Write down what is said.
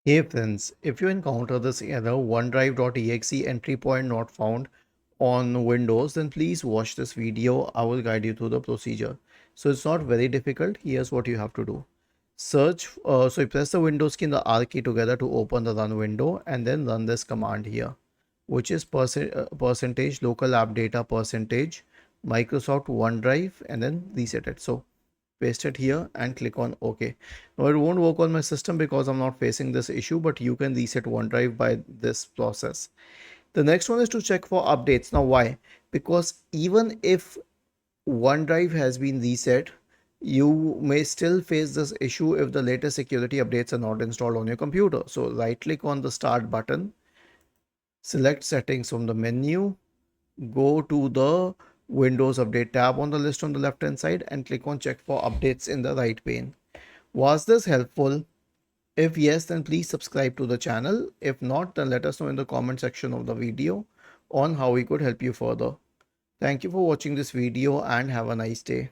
Hey friends, if you encounter this error OneDrive.exe entry point not found on Windows, then please watch this video. I will guide you through the procedure. So it's not very difficult. Here's what you have to do. So you press the Windows key and the R key together to open the run window and then run this command here, which is percentage local app data percentage Microsoft OneDrive and then reset it. So paste it here and click on OK. Now it won't work on my system because I'm not facing this issue, but you can reset OneDrive by this process. The next one is to check for updates. Now why? Because even if OneDrive has been reset, you may still face this issue if the latest security updates are not installed on your computer. So right click on the start button, select settings from the menu, go to the Windows Update tab on the list on the left hand side and click on check for updates in the right pane. Was this helpful? If yes, then please subscribe to the channel. If not, then let us know in the comment section of the video on how we could help you further. Thank you for watching this video and have a nice day.